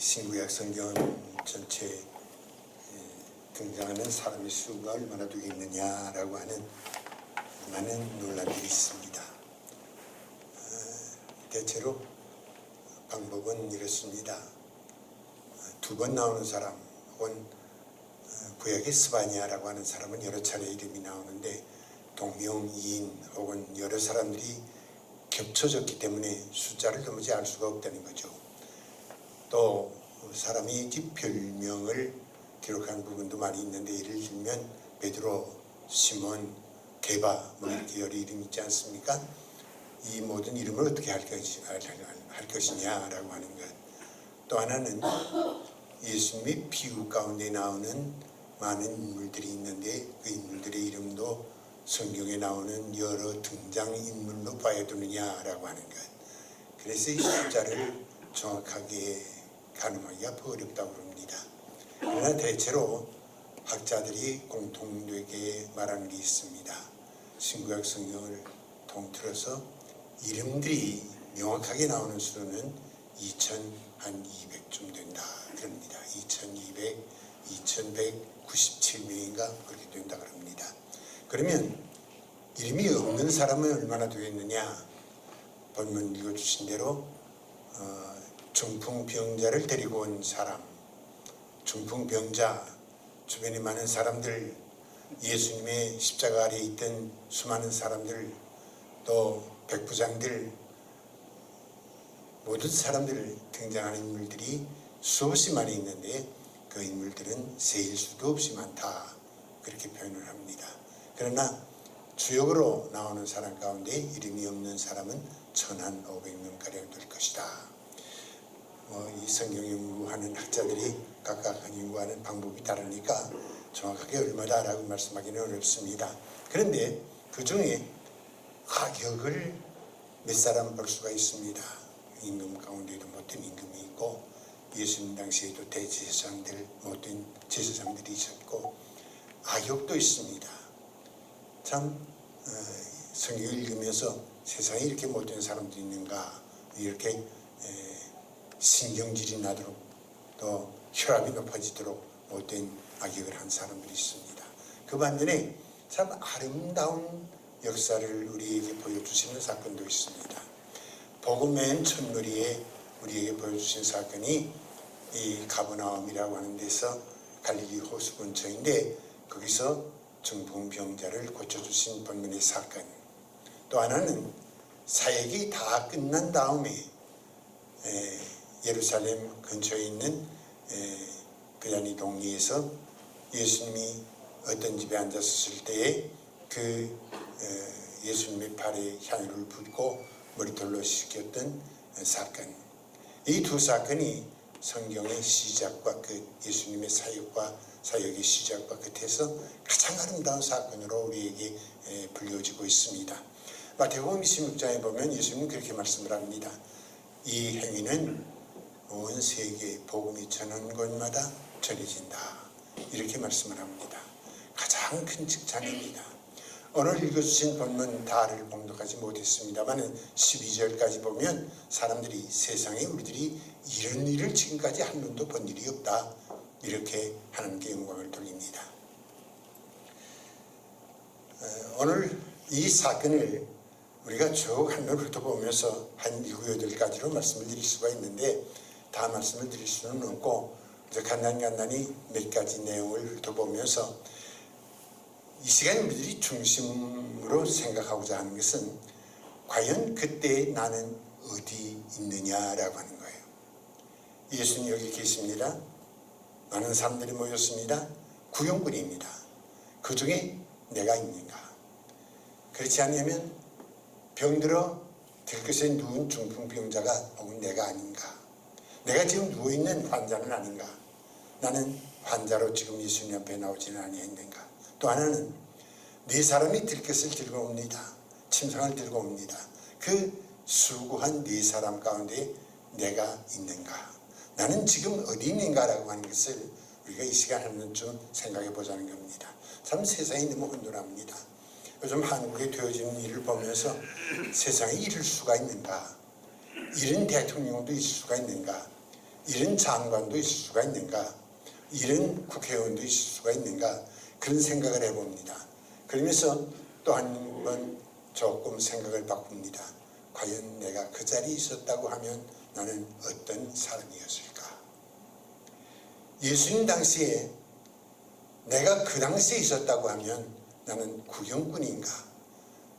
신구약 성경 전체에 등장하는 사람의 수가 얼마나 되겠느냐라고 하는 많은 논란들이 있습니다. 대체로 방법은 이렇습니다. 두 번 나오는 사람 혹은 구약의 스바냐라고 하는 사람은 여러 차례 이름이 나오는데 동명이인 혹은 여러 사람들이 겹쳐졌기 때문에 숫자를 도무지 알 수가 없다는 거죠. 또 사람이 별명을 기록한 부분도 많이 있는데 예를 들면 베드로, 시몬, 게바 이렇게 여러 이름이 있지 않습니까? 이 모든 이름을 어떻게 할 것이냐라고 하는 것. 또 하나는 예수님의 비유 가운데 나오는 많은 인물들이 있는데 그 인물들의 이름도 성경에 나오는 여러 등장인물로 봐야 되느냐라고 하는 것. 그래서 이 숫자를 정확하게 가늠하기가 어렵다고 합니다. 그러나 대체로 학자들이 공통되게 말하는 게 있습니다. 신구약 성경을 통틀어서 이름들이 명확하게 나오는 수는 2200쯤 된다 그럽니다. 2197명인가 그렇게 된다 그럽니다. 그러면 이름이 없는 사람은 얼마나 되겠느냐? 본문 읽어주신 대로 중풍병자를 데리고 온 사람, 중풍병자, 주변에 많은 사람들, 예수님의 십자가 아래에 있던 수많은 사람들, 또 백부장들, 모든 사람들 등장하는 인물들이 수없이 많이 있는데 그 인물들은 세일 수도 없이 많다 그렇게 표현을 합니다. 그러나 주역으로 나오는 사람 가운데 이름이 없는 사람은 1500명가량 될 것이다. 이 성경 연구하는 학자들이 각각 연구하는 방법이 다르니까 정확하게 얼마다라고 말씀하기는 어렵습니다. 그런데 그 중에 가격을 몇 사람 볼 수가 있습니다. 임금 가운데에도 못된 임금이 있고 예수님 당시에도 대제사장들 못된 제사장들이 있었고 악역도 있습니다. 참 성경을 읽으면서 세상에 이렇게 못된 사람들이 있는가 이렇게 신경질이 나도록 또 혈압이 높아지도록 못된 악역을 한 사람들이 있습니다. 그 반면에 참 아름다운 역사를 우리에게 보여주시는 사건도 있습니다. 복음 맨 첫머리에 우리에게 보여주신 사건이 이 가버나움이라고 하는 데서 갈릴리 호수 근처인데 거기서 중풍병자를 고쳐주신 본문의 사건. 또 하나는 사역이 다 끝난 다음에 예루살렘 근처에 있는 그야니 동리에서 예수님이 어떤 집에 앉았을 때에 그 예수님의 발에 향유를 붓고 머리털로 씻겼던 사건. 이 두 사건이 성경의 시작과 끝, 예수님의 사역의 시작과 끝에서 가장 아름다운 사건으로 우리에게 불려지고 있습니다. 마태복음 26장에 보면 예수님은 그렇게 말씀을 합니다. 이 행위는 온 세계 복음이 전하는 곳마다 전해진다. 이렇게 말씀을 합니다. 가장 큰 칭찬입니다. 오늘 읽어주신 본문 다를 봉독하지 못했습니다만 12절까지 보면 사람들이 세상에 우리들이 이런 일을 지금까지 한 번도 본 일이 없다. 이렇게 하나님께 영광을 돌립니다. 오늘 이 사건을 우리가 쭉 한번 훑어보면서 한 7, 8가지로 말씀을 드릴 수가 있는데 다 말씀을 드릴 수는 없고 간단히 몇 가지 내용을 훑어보면서 이 시간에 우리들이 중심으로 생각하고자 하는 것은 과연 그때 나는 어디 있느냐라고 하는 거예요. 예수님 여기 계십니다. 많은 사람들이 모였습니다. 구경꾼입니다. 그 중에 내가 있는가? 그렇지 않으면 병들어 들것에 누운 중풍병자가 혹은 내가 아닌가? 내가 지금 누워있는 환자는 아닌가? 나는 환자로 지금 예수님 앞에 나오지는 아니했는가? 또 하나는 네 사람이 들것을 들고 옵니다. 침상을 들고 옵니다. 그 수고한 네 사람 가운데 내가 있는가? 나는 지금 어디 있는가라고 하는 것을 우리가 이 시간 한 번쯤 생각해 보자는 겁니다. 참 세상이 너무 혼돈합니다. 요즘 한국에 되어지는 일을 보면서 세상에 이럴 수가 있는가? 이런 대통령도 있을 수가 있는가? 이런 장관도 있을 수가 있는가, 이런 국회의원도 있을 수가 있는가, 그런 생각을 해봅니다. 그러면서 또 한 번 조금 생각을 바꿉니다. 과연 내가 그 자리에 있었다고 하면 나는 어떤 사람이었을까? 예수님 당시에 내가 그 당시에 있었다고 하면 나는 구경꾼인가?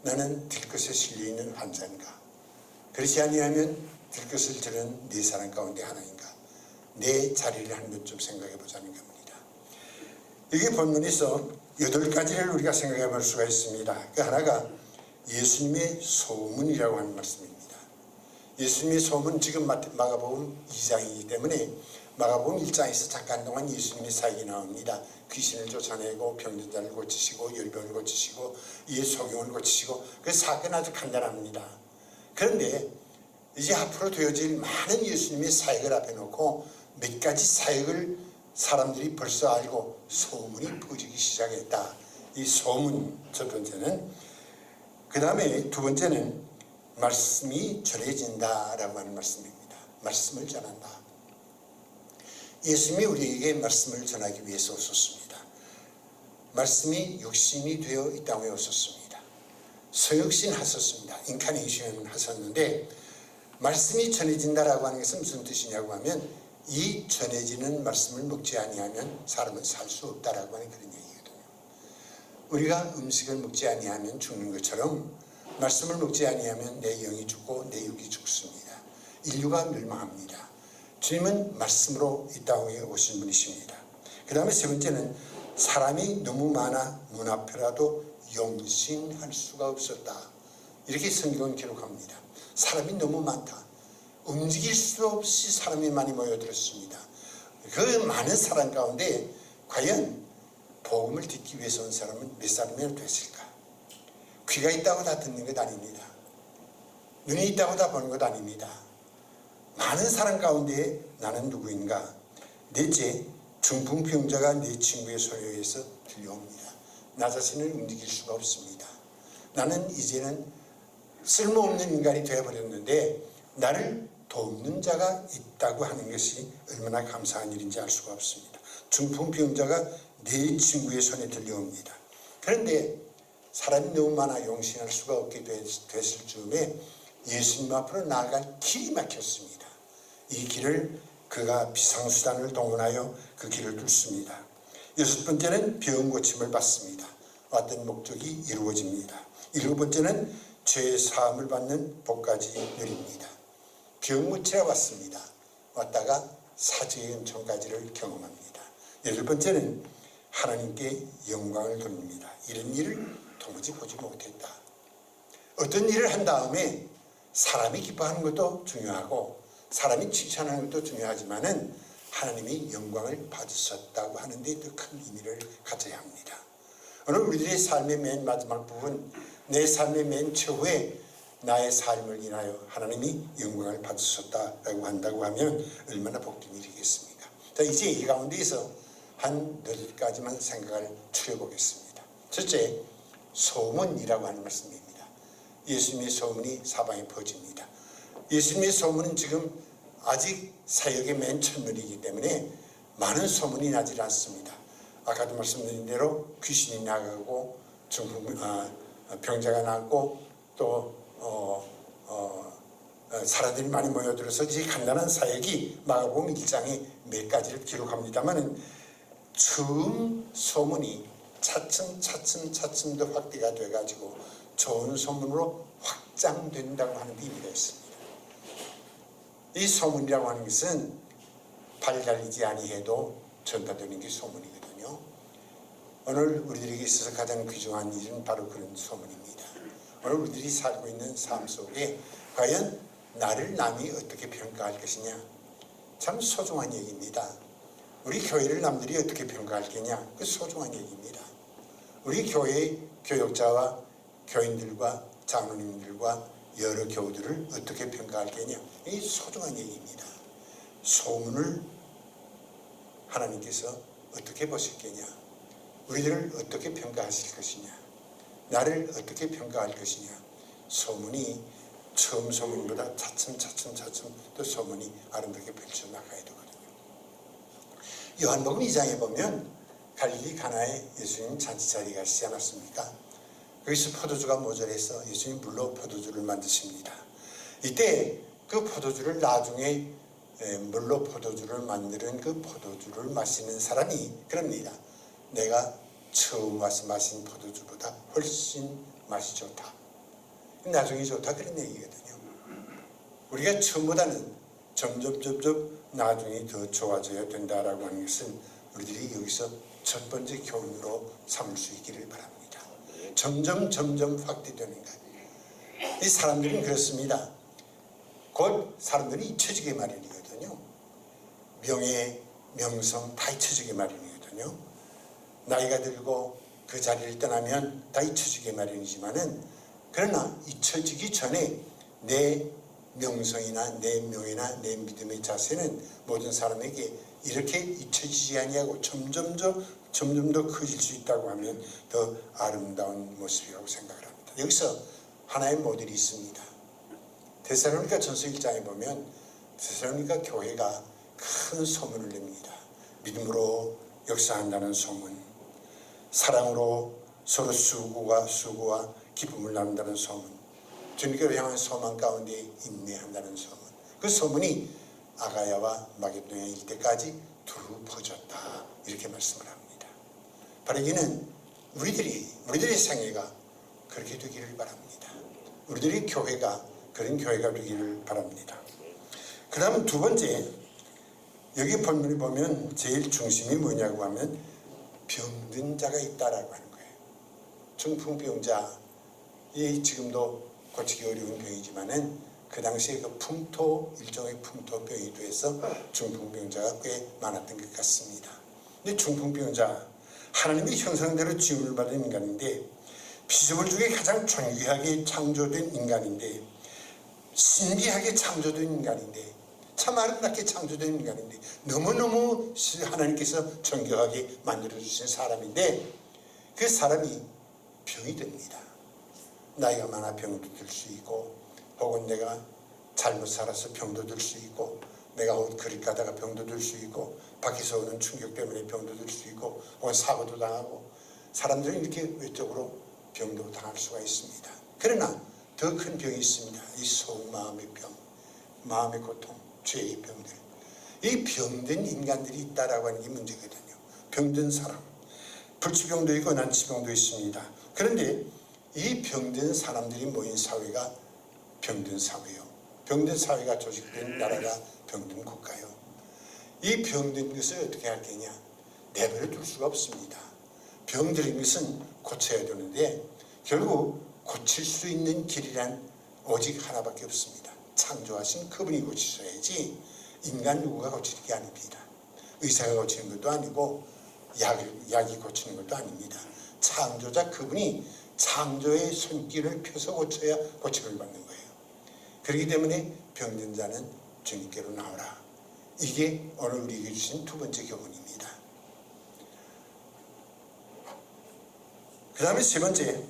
나는 들것에 실려있는 환자인가? 그렇지 아니하면 들것을 들은 네 사람 가운데 하나인가? 내 자리를 한 번쯤 생각해 보자는 겁니다. 이게 본문에서 8가지를 우리가 생각해 볼 수가 있습니다. 그 하나가 예수님의 소문이라고 하는 말씀입니다. 예수님의 소문, 지금 마가복음 2장이기 때문에 마가복음 1장에서 잠깐 동안 예수님의 사역이 나옵니다. 귀신을 쫓아내고 병든 자를 고치시고 열병을 고치시고 이의 소경을 고치시고 그 사건 아주 간단합니다. 그런데 이제 앞으로 되어질 많은 예수님의 사역을 앞에 놓고 몇 가지 사역을 사람들이 벌써 알고 소문이 퍼지기 시작했다. 이 소문 첫 번째는, 그 다음에 두 번째는 말씀이 전해진다라고 하는 말씀입니다. 말씀을 전한다. 예수님이 우리에게 말씀을 전하기 위해서 오셨습니다. 말씀이 육신이 되어 이 땅에 오셨습니다. 서육신 하셨습니다. 인카네이션 하셨는데, 말씀이 전해진다라고 하는 것은 무슨 뜻이냐고 하면 이 전해지는 말씀을 먹지 아니하면 사람은 살 수 없다라고 하는 그런 얘기거든요. 우리가 음식을 먹지 아니하면 죽는 것처럼 말씀을 먹지 아니하면 내 영이 죽고 내 육이 죽습니다. 인류가 멸망합니다. 주님은 말씀으로 이 땅에 오신 분이십니다. 그 다음에 세 번째는 사람이 너무 많아 문 앞에라도 용신할 수가 없었다. 이렇게 성경은 기록합니다. 사람이 너무 많다. 움직일 수 없이 사람이 많이 모여들었습니다. 그 많은 사람 가운데 과연 복음을 듣기 위해서 온 사람은 몇 사람이나 됐을까? 귀가 있다고 다 듣는 것 아닙니다. 눈이 있다고 다 보는 것 아닙니다. 많은 사람 가운데 나는 누구인가? 넷째, 중풍병자가 내 친구의 소리에 의해서 들려옵니다. 나 자신을 움직일 수가 없습니다. 나는 이제는 쓸모없는 인간이 되어버렸는데 나를 돕는 자가 있다고 하는 것이 얼마나 감사한 일인지 알 수가 없습니다. 중풍병자가 내 친구의 손에 들려옵니다. 그런데 사람이 너무 많아 용신할 수가 없게 됐을 즈음에 예수님 앞으로 나아갈 길이 막혔습니다. 이 길을 그가 비상수단을 동원하여 그 길을 뚫습니다. 여섯 번째는 병 고침을 받습니다. 왔던 목적이 이루어집니다. 일곱 번째는 죄 사함을 받는 복까지 누립니다. 병 고치러 왔습니다. 왔다가 사죄의 은총까지를 경험합니다. 여덟 번째는 하나님께 영광을 돌립니다. 이런 일을 도무지 보지 못했다. 어떤 일을 한 다음에 사람이 기뻐하는 것도 중요하고 사람이 칭찬하는 것도 중요하지만은 하나님이 영광을 받으셨다고 하는데 더 큰 의미를 가져야 합니다. 오늘 우리들의 삶의 맨 마지막 부분, 내 삶의 맨 최후에 나의 삶을 인하여 하나님이 영광을 받으셨다라고 한다고 하면 얼마나 복된 일이겠습니까? 자, 이제 이 가운데에서 한 8가지만 생각을 추려보겠습니다. 첫째, 소문이라고 하는 말씀입니다. 예수님의 소문이 사방에 퍼집니다. 예수님의 소문은 지금 아직 사역의 맨 첫날이기 때문에 많은 소문이 나질 않습니다. 아까도 말씀드린 대로 귀신이 나가고 병자가 낫고 또 사람들이 많이 모여들어서 이제 간단한 사역이 마가복음 1장에 몇 가지를 기록합니다만 처음 소문이 차츰 더 확대가 돼가지고 좋은 소문으로 확장된다고 하는 의미가 있습니다. 이 소문이라고 하는 것은 발 달리지 아니해도 전파되는 게 소문이거든요. 오늘 우리들에게 있어서 가장 귀중한 일은 바로 그런 소문입니다. 오늘 우리들이 살고 있는 삶 속에 과연 나를 남이 어떻게 평가할 것이냐, 참 소중한 얘기입니다. 우리 교회를 남들이 어떻게 평가할 거냐, 그 소중한 얘기입니다. 우리 교회의 교역자와 교인들과 장로님들과 여러 교우들을 어떻게 평가할 거냐, 이 소중한 얘기입니다. 소문을 하나님께서 어떻게 보실 거냐, 우리들을 어떻게 평가하실 것이냐, 나를 어떻게 평가할 것이냐, 소문이 처음 소문보다 차츰 또 소문이 아름답게 펼쳐나가야 되고 요한복음 2장에 보면 갈릴리 가나에 예수님 잔치 자리에 가시지 않았습니까? 거기서 포도주가 모자라서 예수님 물로 포도주를 만드십니다. 이때 그 포도주를 나중에 물로 포도주를 만드는 그 포도주를 마시는 사람이 그럽니다. 내가 처음 와서 마신 포도주보다 훨씬 맛이 좋다. 나중에 좋다 그런 얘기거든요. 우리가 처음보다는 점점 나중에 더 좋아져야 된다라고 하는 것은 우리들이 여기서 첫 번째 교훈으로 삼을 수 있기를 바랍니다. 점점 확대되는 거예요. 이 사람들은 그렇습니다. 곧 사람들이 잊혀지게 마련이거든요. 명예, 명성 다 잊혀지게 마련이거든요. 나이가 들고 그 자리를 떠나면 다 잊혀지게 마련이지만은 그러나 잊혀지기 전에 내 명성이나 내 명예나 내 믿음의 자세는 모든 사람에게 이렇게 잊혀지지 아니하고 점점 더 커질 수 있다고 하면 더 아름다운 모습이라고 생각을 합니다. 여기서 하나의 모델이 있습니다. 데살로니가 전서 1장에 보면 데살로니가 교회가 큰 소문을 냅니다. 믿음으로 역사한다는 소문, 사랑으로 서로 수고와 기쁨을 나눈다는 소문, 주님께로 향한 소망 가운데 인내한다는 소문. 그 소문이 아가야와 마게도냐 일대까지 두루 퍼졌다. 이렇게 말씀을 합니다. 바라기는 우리들의 생애가 그렇게 되기를 바랍니다. 우리들의 교회가 그런 교회가 되기를 바랍니다. 그 다음 두 번째, 여기 본문을 보면 제일 중심이 뭐냐고 하면 병든 자가 있다라고 하는 거예요. 중풍병자, 이 지금도 고치기 어려운 병이지만은 그 당시에 그 일종의 풍토병이 돼서 중풍병자가 꽤 많았던 것 같습니다. 근데 중풍병자, 하나님의 형상대로 지음을 받은 인간인데 피조물 중에 가장 존귀하게 창조된 인간인데 신비하게 창조된 인간인데 참 아름답게 창조된 인간인데 너무너무 하나님께서 존경하게 만들어주신 사람인데 그 사람이 병이 됩니다. 나이가 많아 병도 들 수 있고 혹은 내가 잘못 살아서 병도 들 수 있고 내가 옷 그릇 가다가 병도 들 수 있고 밖에서 오는 충격 때문에 병도 들 수 있고 혹은 사고도 당하고 사람들은 이렇게 외적으로 병도 당할 수가 있습니다. 그러나 더 큰 병이 있습니다. 이 속마음의 병, 마음의 고통, 죄의 병들. 이 병든 인간들이 있다라고 하는 게 문제거든요. 병든 사람, 불치병도 있고 난치병도 있습니다. 그런데 이 병든 사람들이 모인 사회가 병든 사회요. 병든 사회가 조직된 나라가 병든 국가요. 이 병든 것을 어떻게 할 거냐? 내버려 둘 수가 없습니다. 병들은 것은 고쳐야 되는데 결국 고칠 수 있는 길이란 오직 하나밖에 없습니다. 창조하신 그분이 고치셔야지 인간 누구가 고치는 게 아닙니다. 의사가 고치는 것도 아니고 약이 고치는 것도 아닙니다. 창조자 그분이 창조의 손길을 펴서 고쳐야 고침을 받는 거예요. 그렇기 때문에 병든 자는 주님께로 나오라. 이게 오늘 우리에게 주신 두 번째 교훈입니다. 그 다음에 세 번째,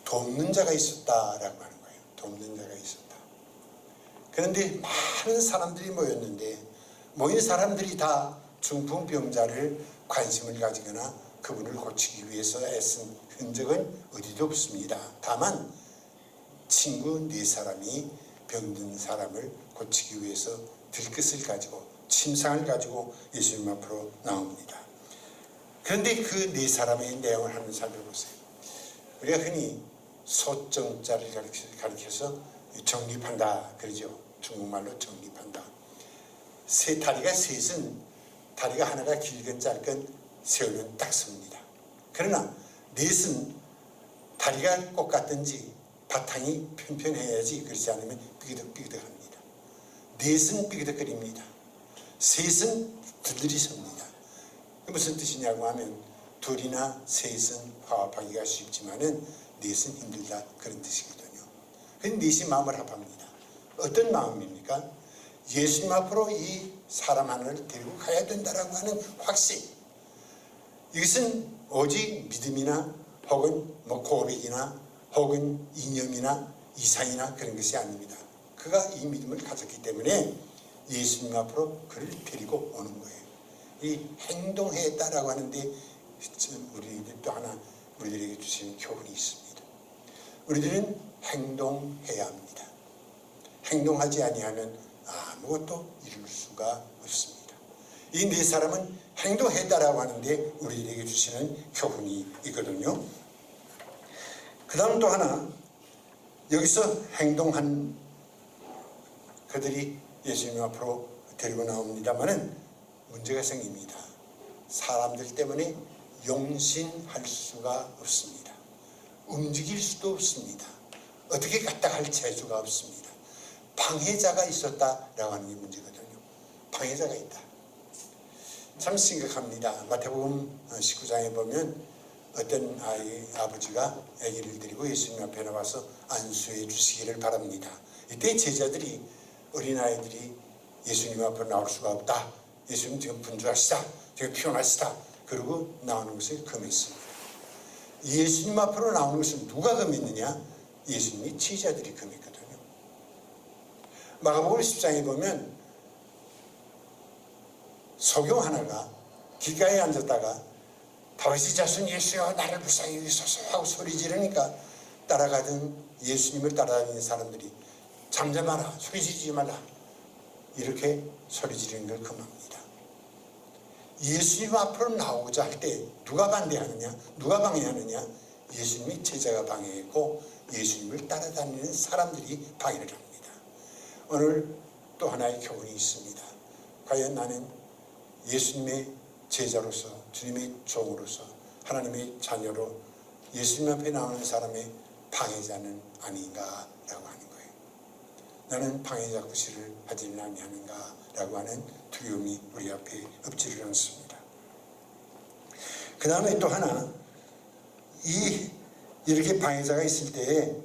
돕는 자가 있었다라고 하는 거예요. 돕는 자가 있었다. 그런데 많은 사람들이 모였는데 모인 사람들이 다 중풍병자를 관심을 가지거나 그분을 고치기 위해서 애쓴 흔적은 어디도 없습니다. 다만 친구 네 사람이 병든 사람을 고치기 위해서 들것을 가지고 침상을 가지고 예수님 앞으로 나옵니다. 그런데 그 네 사람의 내용을 한번 살펴보세요. 우리가 흔히 소정자를 가리켜서 정립한다 그러죠. 중국말로 정립한다. 다리가 셋은 다리가 하나가 길건 짧건 세우면 딱 섭니다. 그러나 넷은 다리가 똑같든지 바탕이 편편해야지 그렇지 않으면 삐그덕삐그덕합니다. 넷은 삐그덕거립니다. 셋은 들들이 섭니다. 무슨 뜻이냐고 하면 둘이나 셋은 화합하기가 쉽지만은 넷은 힘들다 그런 뜻이거든요. 그런데 넷이 마음을 합합니다. 어떤 마음입니까? 예수님 앞으로 이 사람 하나를 데리고 가야 된다라고 하는 확신. 이것은 오직 믿음이나 혹은 고백이나 혹은 이념이나 이상이나 그런 것이 아닙니다. 그가 이 믿음을 가졌기 때문에 예수님 앞으로 그를 데리고 오는 거예요. 이 행동했다라고 하는데 우리들 또 하나 우리들에게 주시는 교훈이 있습니다. 우리들은 행동해야 합니다. 행동하지 아니하면 아무것도 이룰 수가 없습니다. 이 네 사람은 행동했다라고 하는데 우리들에게 주시는 교훈이 있거든요. 그 다음 또 하나, 여기서 행동한 그들이 예수님 앞으로 데리고 나옵니다마는 문제가 생깁니다. 사람들 때문에 용신할 수가 없습니다. 움직일 수도 없습니다. 어떻게 갔다 갈 재주가 없습니다. 방해자가 있었다라고 하는 게 문제거든요. 방해자가 있다. 참 심각합니다. 마태복음 19장에 보면 어떤 아버지가 아기를 데리고 예수님 앞에 나와서 안수해 주시기를 바랍니다. 이때 제자들이, 어린아이들이 예수님 앞으로 나올 수가 없다. 예수님 지금 분주하시다. 지금 피곤하시다. 그러고 나오는 것을 금했습니다. 예수님 앞으로 나오는 것은 누가 금했느냐? 예수님이 제자들이 금했거든요. 마가복음 10장에 보면 소경 하나가 길가에 앉았다가 다윗의 자손 예수여 나를 불쌍히 여기소서 하고 소리 지르니까 따라가던 예수님을 따라다니는 사람들이 잠잠하라, 소리 지르지 말라, 이렇게 소리 지르는 걸 금합니다. 예수님 앞으로 나오고자 할 때 누가 반대하느냐, 누가 방해하느냐? 예수님이 제자가 방해했고 예수님을 따라다니는 사람들이 방해를 합니다. 오늘 또 하나의 교훈이 있습니다. 과연 나는 예수님의 제자로서, 주님의 종으로서, 하나님의 자녀로 예수님 앞에 나오는 사람의 방해자는 아닌가라고 하는 거예요. 나는 방해자 구실을 하지는 아니하는가라고 하는 두려움이 우리 앞에 엎지를 않습니다. 그 다음에 또 하나, 이렇게 방해자가 있을 때에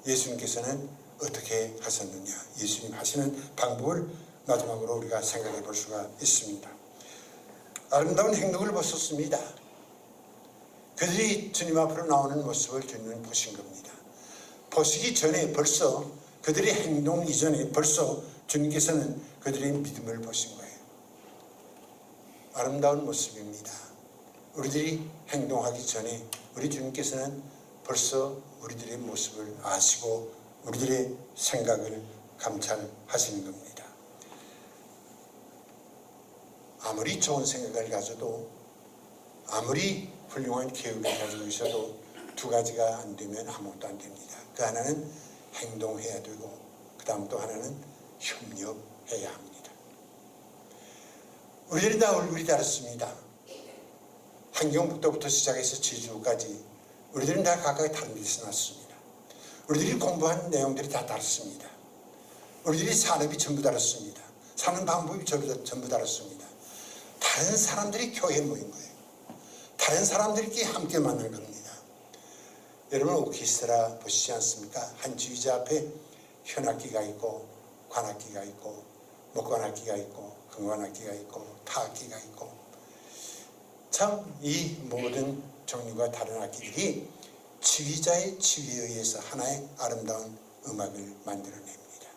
예수님께서는 어떻게 하셨느냐, 예수님 하시는 방법을 마지막으로 우리가 생각해 볼 수가 있습니다. 아름다운 행동을 보셨습니다. 그들이 주님 앞으로 나오는 모습을 주님은 보신 겁니다. 보시기 전에 벌써 그들의 행동 이전에 벌써 주님께서는 그들의 믿음을 보신 거예요. 아름다운 모습입니다. 우리들이 행동하기 전에 우리 주님께서는 벌써 우리들의 모습을 아시고 우리들의 생각을 감찰하시는 겁니다. 아무리 좋은 생각을 가져도, 아무리 훌륭한 계획을 가지고 있어도 두 가지가 안 되면 아무것도 안 됩니다. 그 하나는 행동해야 되고 그 다음 또 하나는 협력해야 합니다. 우리들이 다 얼굴이 다릅니다. 환경북도부터 시작해서 제주까지 우리들은 다 각각 다른 데서 났습니다. 우리들이 공부한 내용들이 다 다릅니다. 우리들이 산업이 전부 다릅니다. 사는 방법이 전부 다릅니다. 다른 사람들이 교회에 모인 거예요. 다른 사람들끼리 함께 만난 겁니다. 여러분 오케스트라 보시지 않습니까? 한 지휘자 앞에 현악기가 있고 관악기가 있고 목관악기가 있고 금관악기가 있고 타악기가 있고, 참 이 모든 종류가 다른 악기들이 지휘자의 지휘에 의해서 하나의 아름다운 음악을 만들어냅니다.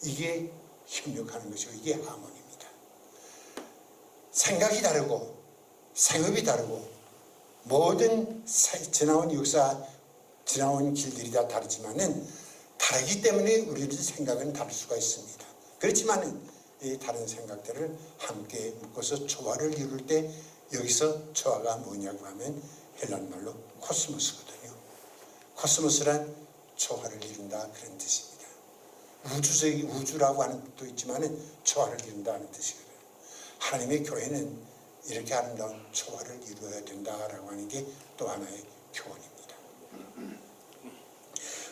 이게 협력하는 것이고 이게 하모니입니다. 생각이 다르고 생업이 다르고 모든 지나온 역사, 지나온 길들이 다 다르지만은 다르기 때문에 우리들 생각은 다를 수가 있습니다. 그렇지만은 이 다른 생각들을 함께 묶어서 조화를 이룰 때 여기서 조화가 뭐냐고 하면 헬란말로 코스모스거든요. 코스모스란 조화를 이룬다 그런 뜻입니다. 우주라고 하는 뜻도 있지만은 조화를 이룬다는 뜻이거든요. 하나님의 교회는 이렇게 아름다운 조화를 이루어야 된다라고 하는 게 또 하나의 교훈입니다.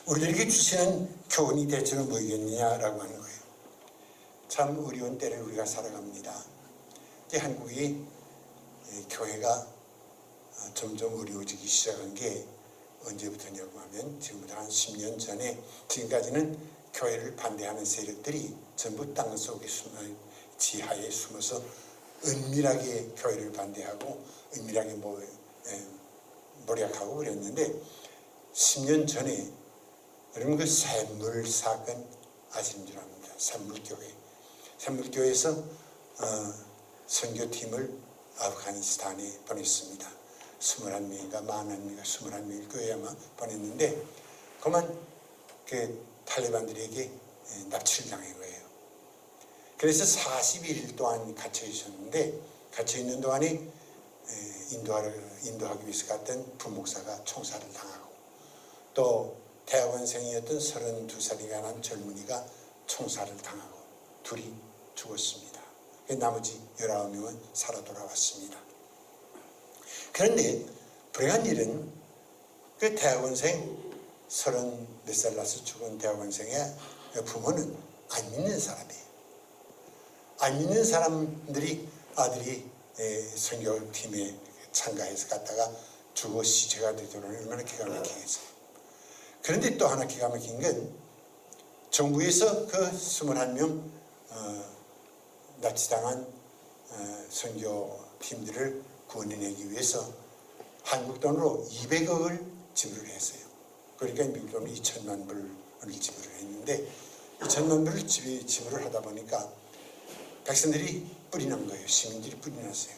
우리들에게 주시는 교훈이 대체로 뭐겠느냐라고 하는 거예요. 참 어려운 때를 우리가 살아갑니다. 이제 한국이 교회가 점점 어려워지기 시작한 게 언제부터냐고 하면 지금부터 한 10년 전에 지금까지는 교회를 반대하는 세력들이 전부 땅속에 지하에 숨어서 은밀하게 교회를 반대하고 은밀하게 모략하고 그랬는데 10년 전에 여러분 그 샘물 사건 아시는 줄 압니다. 샘물교회. 샘물교회에서 선교팀을 아프가니스탄에 보냈습니다. 21명인가 41명인가 21명일 거예요 아마 보냈는데 그만 그 탈레반들에게 납치를 당한 거예요. 그래서 41일 동안 갇혀 있었는데 갇혀 있는 동안에 인도하기 위해서 갔던 부목사가 총살을 당하고 또 대학원생이었던 32살이가 난 젊은이가 총살을 당하고 둘이 죽었습니다. 나머지 19명은 살아 돌아왔습니다. 그런데 불행한 일은 그 대학원생 30몇 살 나서 죽은 대학원생의 부모는 안 믿는 사람이에요. 안 믿는 사람들이 아들이 선교팀에 참가해서 갔다가 죽어 시체가 되도록 얼마나 기가 막히겠어요. 그런데 또 하나 기가 막힌 건 정부에서 그 21명 납치당한 선교팀들을 구원해내기 위해서 한국 돈으로 200억을 지불을 했어요. 그러니까 미국 돈으로 2천만 불을 지불을 했는데 2천만 불을 지불을 하다 보니까 백성들이 뿔이 난 거예요. 시민들이 뿔이 났어요.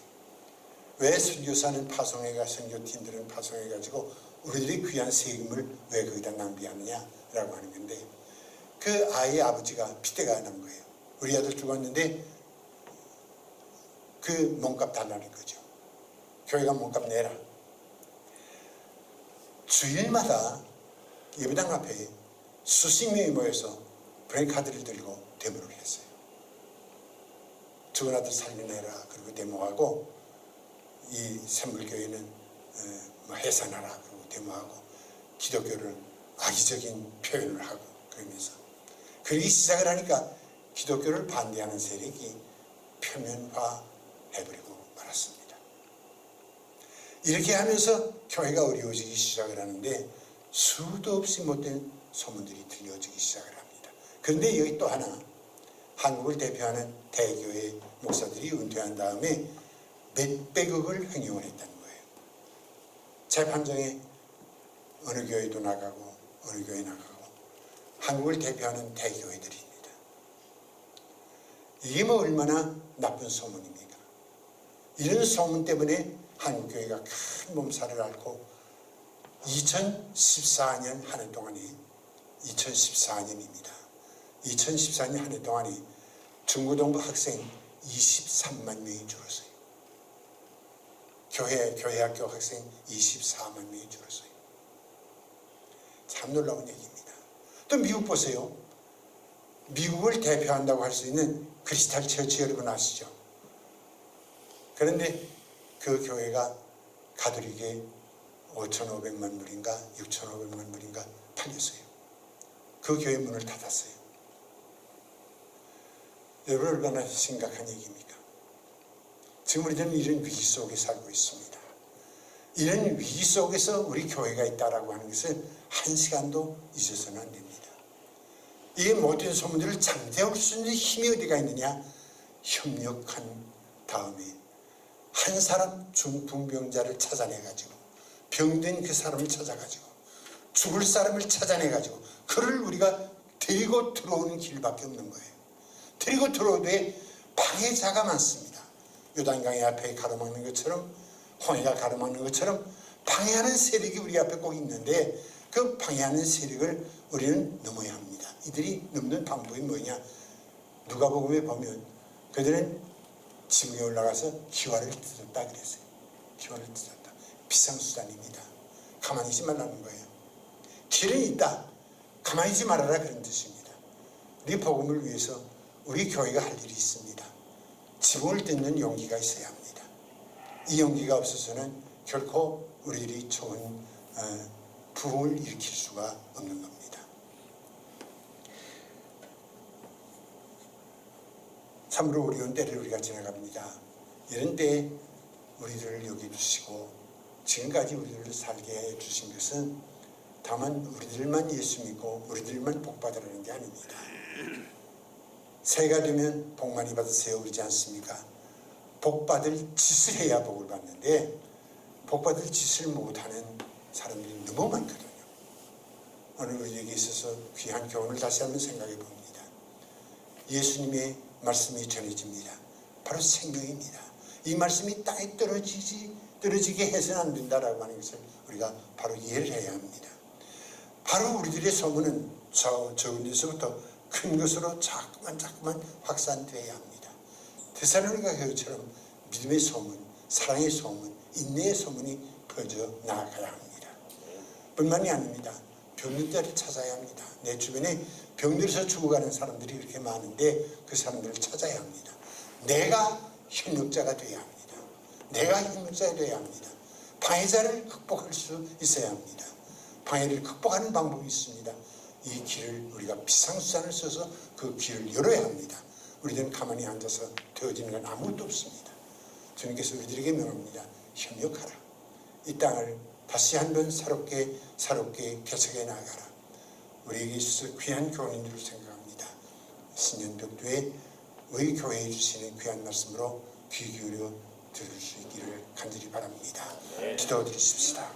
왜 선교사는 선교팀들은 파송해가지고 우리들이 귀한 세금을 왜 거기다 낭비하느냐라고 하는 건데 그 아이의 아버지가 핏대가 난 거예요. 우리 아들 죽었는데 그 몸값 달라는 거죠. 교회가 몸값 내라. 주일마다 예배당 앞에 수십 명이 모여서 브레이크카드를 들고 데모를 했어요. 죽은 아들 살려내라. 그리고 데모하고 이 샘물교회는 해산하라. 그리고 데모하고 기독교를 악의적인 표현을 하고 그러면서 그러기 시작을 하니까 기독교를 반대하는 세력이 표면화해버리고 말았습니다. 이렇게 하면서 교회가 어려워지기 시작을 하는데 수도 없이 못된 소문들이 들려지기 시작을 합니다. 그런데 여기 또 하나 한국을 대표하는 대교회 목사들이 은퇴한 다음에 몇백억을 횡령을 했다는 거예요. 재판정에 어느 교회도 나가고 어느 교회 나가고 한국을 대표하는 대교회들입니다. 이게 뭐 얼마나 나쁜 소문입니까? 이런 소문 때문에 한국교회가 큰 몸살을 앓고 2014년 한 해 동안이 2014년입니다. 2014년 한 해 동안이 중고등부 학생 23만 명이 줄었어요. 교회학교 학생 24만 명이 줄었어요. 참 놀라운 얘기입니다. 또 미국 보세요. 미국을 대표한다고 할 수 있는 크리스탈 처치 여러분 아시죠? 그런데 그 교회가 가톨릭에 5,500만 불인가 6,500만 불인가 팔렸어요. 그 교회 문을 닫았어요. 여러분 얼마나 심각한 얘기입니까? 지금 우리들은 이런 위기 속에 살고 있습니다. 이런 위기 속에서 우리 교회가 있다라고 하는 것을 한 시간도 잊어서는 안 됩니다. 이 모든 소문들을 잠재울 수 있는 힘이 어디가 있느냐? 협력한 다음에 한 사람 중풍병자를 찾아내가지고 병든 그 사람을 찾아가지고 죽을 사람을 찾아내가지고 그를 우리가 데리고 들어오는 길밖에 없는 거예요. 데리고 들어오되 방해자가 많습니다. 요단강의 앞에 가로막는 것처럼 홍해가 가로막는 것처럼 방해하는 세력이 우리 앞에 꼭 있는데 그 방해하는 세력을 우리는 넘어야 합니다. 이들이 넘는 방법이 뭐냐? 누가복음에 보면 그들은 지붕에 올라가서 기와를 뜯었다 그랬어요. 기와를 뜯었다. 비상수단입니다. 가만히 있지 말라는 거예요. 길은 있다. 가만히 있지 말아라 그런 뜻입니다. 우리 복음을 위해서 우리 교회가 할 일이 있습니다. 지붕을 뜯는 용기가 있어야 합니다. 이 용기가 없어서는 결코 우리들이 좋은 부흥을 일으킬 수가 없는 겁니다. 참으로 어려운 때를 우리가 지나갑니다. 이런 때에 우리들을 여겨주시고 지금까지 우리들을 살게 해주신 것은 다만 우리들만 예수 믿고 우리들만 복받으라는 게 아닙니다. 새해가 되면 복 많이 받으세요 그러지 않습니까? 복받을 짓을 해야 복을 받는데 복받을 짓을 못하는 사람들이 너무 많거든요. 오늘 우리에게 있어서 귀한 교훈을 다시 한번 생각해 봅니다. 예수님의 말씀이 전해집니다. 바로 생명입니다. 이 말씀이 땅에 떨어지게 해서는 안 된다라고 하는 것을 우리가 바로 이해를 해야 합니다. 바로 우리들의 소문은 적은 데서부터 큰 것으로 자꾸만 확산되어야 합니다. 데살로니가 교회처럼 믿음의 소문, 사랑의 소문, 인내의 소문이 퍼져 나아가야 합니다. 뿐만이 아닙니다. 병든 자를 찾아야 합니다. 내 주변에 병들어서 죽어가는 사람들이 이렇게 많은데 그 사람들을 찾아야 합니다. 내가 협력자가 되어야 합니다. 내가 협력자가 되어야 합니다. 방해자를 극복할 수 있어야 합니다. 방해를 극복하는 방법이 있습니다. 이 길을 우리가 비상수단을 써서 그 길을 열어야 합니다. 우리들은 가만히 앉아서 되어지는 건 아무것도 없습니다. 주님께서 우리들에게 명합니다. 협력하라. 이 땅을 다시 한번 새롭게 개척해 나가라. 우리에게 있어서 귀한 교훈인 줄 생각합니다. 신년벽두에 우리 교회에 주시는 귀한 말씀으로 귀 기울여 들을 수 있기를 간절히 바랍니다. 기도드리십시다.